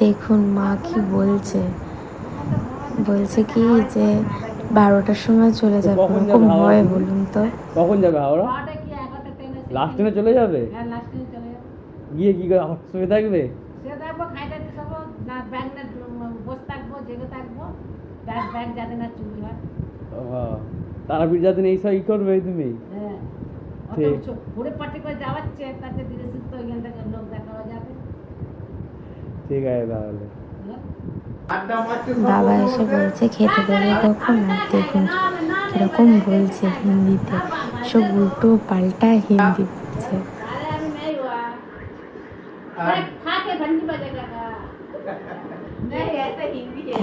দেখুন মা কি বলছে, বলছে কি যে 12টার সময় চলে যাবে। কোন হয় বলুন তো? কখন যাবে হাওড়া? লাস্ট ট্রেনে চলে যাবে? গিয়ে কি করে শুয়ে থাকবে? তারাপীঠ যাতে এই সব ই করবে তুমি। ঠিক আছে তাহলে। বাবা এসে বলছে খেতে দেবে কখন, আর দেখুন কিরকম বলছে হিন্দিতে, সব উল্টো পাল্টা হিন্দি বলছে।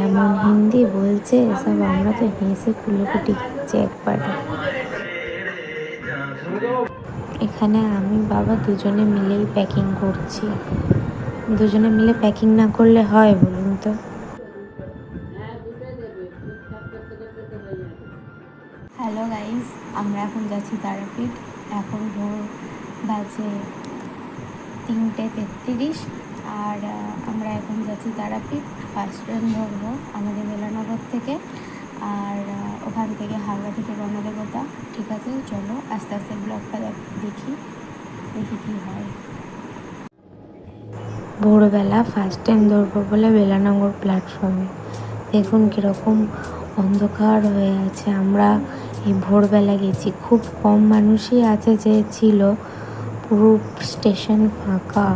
এমন হিন্দি বলছে সব, আমরা তো হেসে কুলোকুটি খাচ্ছি একবারে। এখানে আমি বাবা দুজনে মিলেই প্যাকিং করছি। দুজনে মিলে প্যাকিং না করলে হয় বলুন তো? হ্যালো গাইস, আমরা এখন যাচ্ছি তারাপীঠ। এখন ভোর বাজে 3:33, আর আমরা এখন যাচ্ছি তারাপীঠ। ফার্স্ট ট্রেন ধরবো আমাদের বেলানগর থেকে, আর ওখান থেকে হাওড়া থেকে গণদেবতা। ঠিক আছে, চলো আস্তে আস্তে ব্লগটা দেখি কী হয়। ভোরবেলা ফার্স্ট ট্রেন ধরবো বলে বেলানগর প্ল্যাটফর্মে দেখুন কীরকম অন্ধকার হয়ে আছে। আমরা এই ভোরবেলা গেছি, খুব কম মানুষই আছে যে ছিল, পুরো স্টেশন ফাঁকা,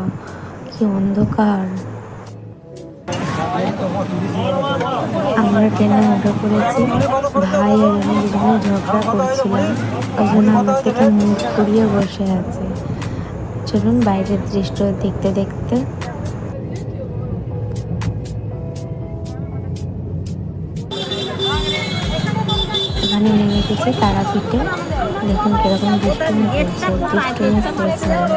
কি অন্ধকার। আমরা ট্রেনে উঠে পড়েছি, ভাই আর আমি দুজনে ঝগড়া করছিলাম, ওই জন্য আমার থেকে মুখ ঘুরিয়ে বসে আছে। চলুন বাইরের দৃশ্য দেখতে দেখতে। এখানে নেমে গেছি তারাপীঠে, দেখুন কিরকম দুষ্টুমি করছে, দুষ্টুমি শেষ হয়।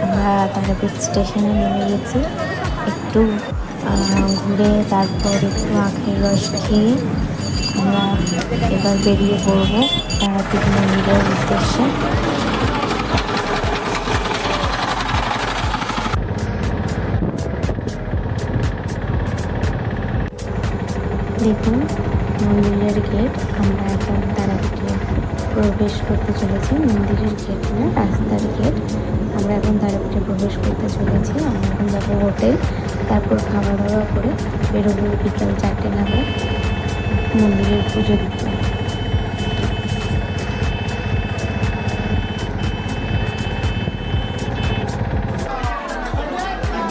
আমরা তারাপীঠ স্টেশনে নেমে গেছি, একটু ঘুরে তারপর একটু আখের রস খেয়ে আমরা এবার বেরিয়ে পড়বো তারাপীঠ মন্দিরের উদ্দেশ্যে। দেখুন মন্দিরের গেট, আমরা এখন তারাপীঠে প্রবেশ করতে চলেছি। মন্দিরের গেট না, রাস্তার গেট। আমরা এখন তারাপীঠে প্রবেশ করতে চলেছি। আমরা এখন যাবো হোটেল, তারপর খাওয়া দাওয়া করে বেরোবো বিকাল 4টে নাগাদ মন্দিরের পুজো দিতে।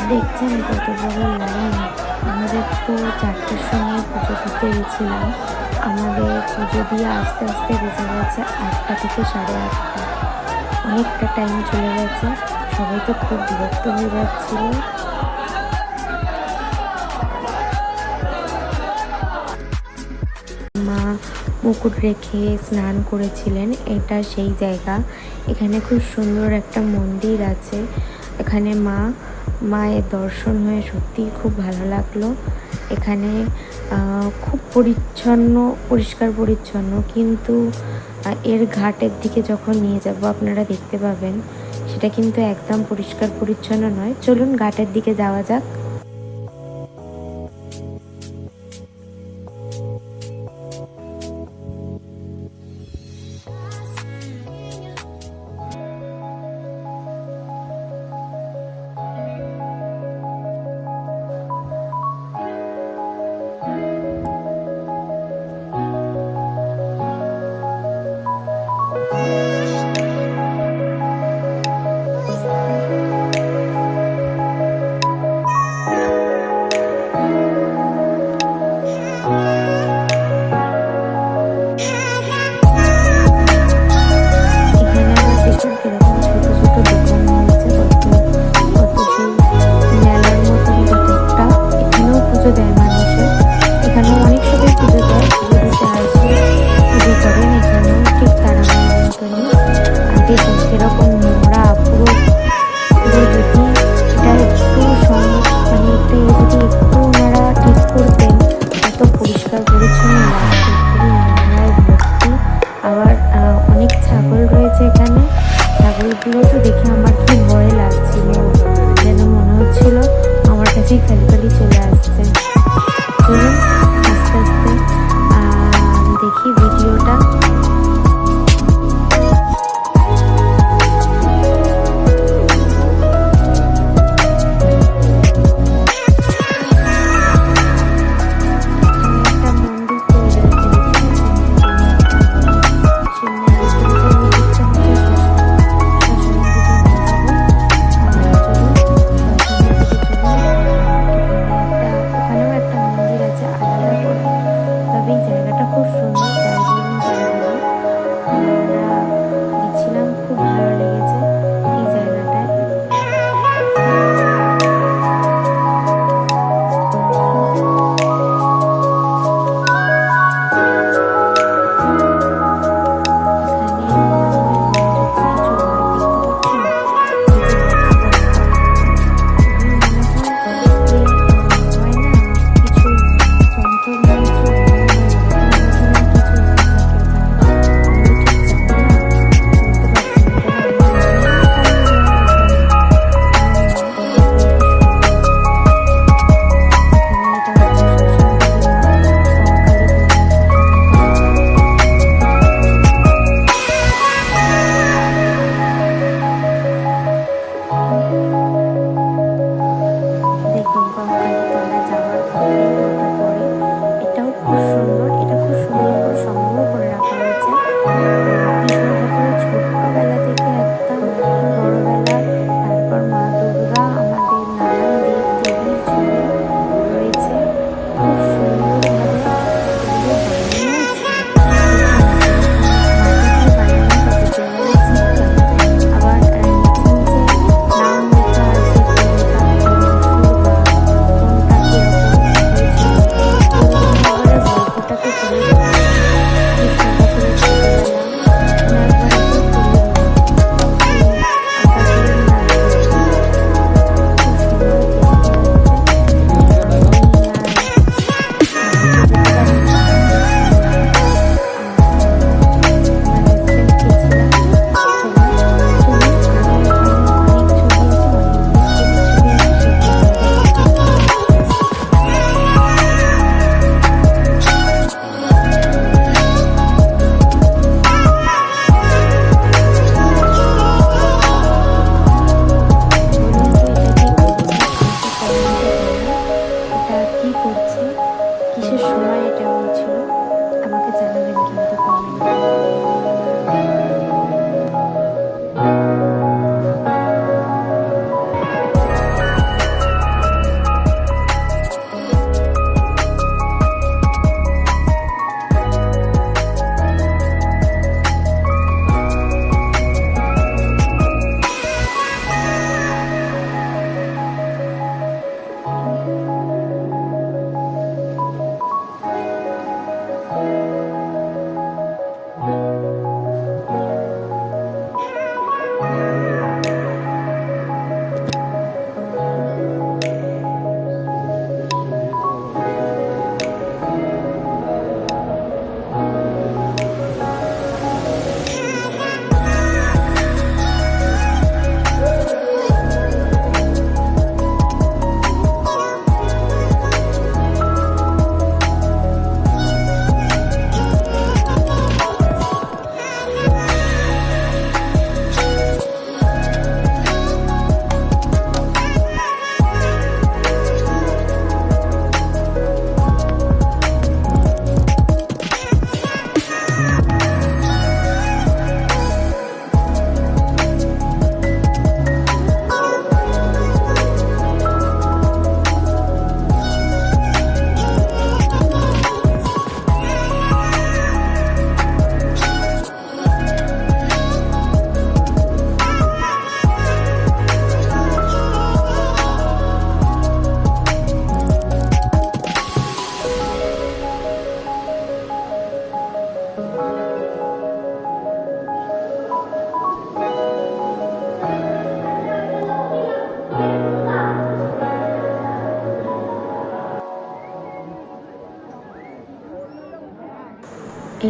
দেখছেন কত বড় লাইন। আমাদের তো 4টের সময় পুজো দিতে গেছিলাম, আমাদের পুজো দিয়ে আস্তে আস্তে বেজে গেছে 8টা থেকে 8:30। অনেকটা টাইম চলে গেছে, সবাই তো খুব বিরক্ত হয়ে যাচ্ছিল। মা মুকুট রেখে স্নান করেছিলেন, এটা সেই জায়গা। এখানে খুব সুন্দর একটা মন্দির আছে, এখানে মায়ের দর্শন হয়ে সত্যিই খুব ভালো লাগলো। এখানে খুব পরিষ্কার পরিচ্ছন্ন, কিন্তু এর ঘাটের দিকে যখন নিয়ে যাব আপনারা দেখতে পাবেন সেটা কিন্তু একদম পরিষ্কার পরিচ্ছন্ন নয়। চলুন ঘাটের দিকে যাওয়া যাক। খালি খালি চলে আসছে। চলুন আস্তে আস্তে দেখি ভিডিওটা।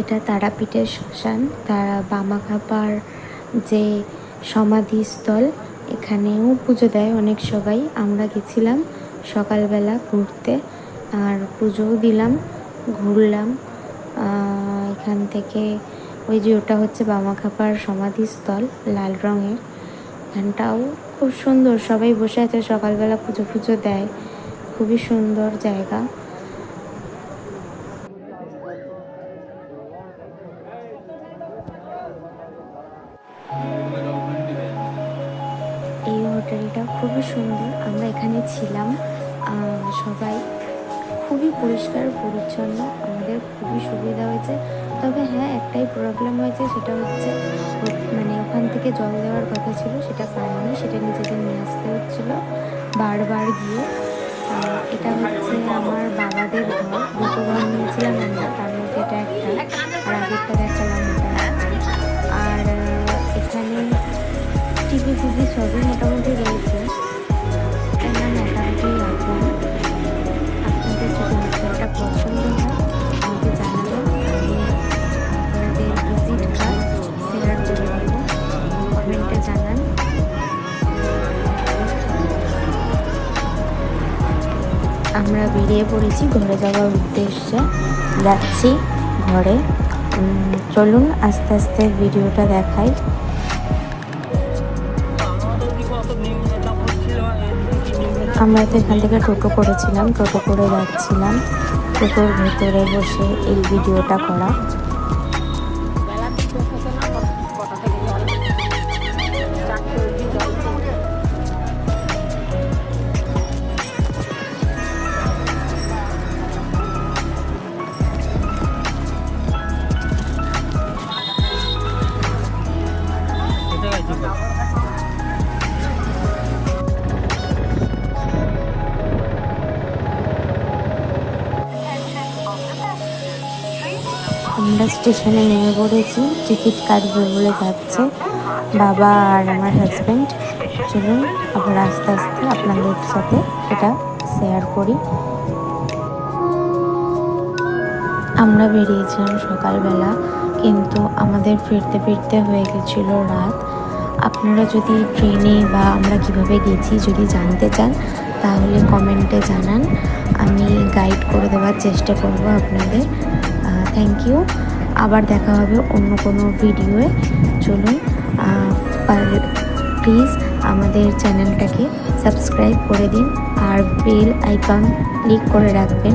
এটা তারাপীঠের শ্মশান, তারা বামাখ্যাপার যে সমাধিস্থল, এখানেও পুজো দেয় অনেক সবাই। আমরা গেছিলাম সকালবেলা ঘুরতে, আর পুজোও দিলাম, ঘুরলাম। এখান থেকে ওই যে ওটা হচ্ছে বামাখ্যাপার সমাধিস্থল, লাল রঙের, এখানটাও খুব সুন্দর, সবাই বসে আছে, সকালবেলা পুজো পুজো দেয়, খুবই সুন্দর জায়গা। এই হোটেলটা খুবই সুন্দর, আমরা এখানে ছিলাম। সবাই খুবই পরিষ্কার পরিচ্ছন্ন, আমাদের খুবই সুবিধা হয়েছে। তবে হ্যাঁ, একটাই প্রবলেম হয়েছে, সেটা হচ্ছে মানে ওখান থেকে জল দেওয়ার কথা ছিল, সেটা পাইনি, সেটা নিজেদের নিয়ে আসতে হচ্ছিলো বারবার গিয়ে। এটা হচ্ছে আমার বাবাদের ঘর, দুটো ঘর নিয়েছিলাম আমরা, তার মধ্যে এটা একটা, আর আগেরটা দেখালাম এটা। আর এখানে টিভি ফিভি সবই মোটামুটি রয়েছে। না, মোটামুটি রাখুন। আপনাদের যদি হোটেলটা পছন্দ হয় আমাকে জানাবেন, আমি আপনাদের ভিজিট কার্ড শেয়ার করে দেবো, কমেন্টে জানান। আমরা বেরিয়ে পড়েছি ঘরে যাওয়ার উদ্দেশ্যে, যাচ্ছি ঘরে। চলুন আস্তে আস্তে ভিডিওটা দেখাই। আমরা তো এখান থেকে টোটো করেছিলাম, টোটো করে যাচ্ছিলাম, টোটোর ভেতরে বসে এই ভিডিওটা করা। আমরা স্টেশনে নেমে পড়েছি, টিকিট কাটবে বলে যাচ্ছে বাবা আর আমার হাজব্যান্ড। চলুন আবার আস্তে আস্তে আপনাদের সাথে এটা শেয়ার করি। আমরা বেরিয়েছিলাম সকালবেলা, কিন্তু আমাদের ফিরতে ফিরতে হয়ে গেছিলো রাত। আপনারা যদি ট্রেনে বা আমরা কিভাবে গেছি যদি জানতে চান তাহলে কমেন্টে জানান, আমি গাইড করে দেওয়ার চেষ্টা করব আপনাদের। Thank you. আবার দেখা হবে অন্য কোনো ভিডিওয়ে। চলুন, প্লিজ আমাদের চ্যানেলটাকে সাবস্ক্রাইব করে দিন আর বেল আইকন ক্লিক করে রাখবেন,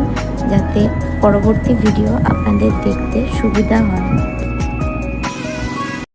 যাতে পরবর্তী ভিডিও আপনাদের দেখতে সুবিধা হয়।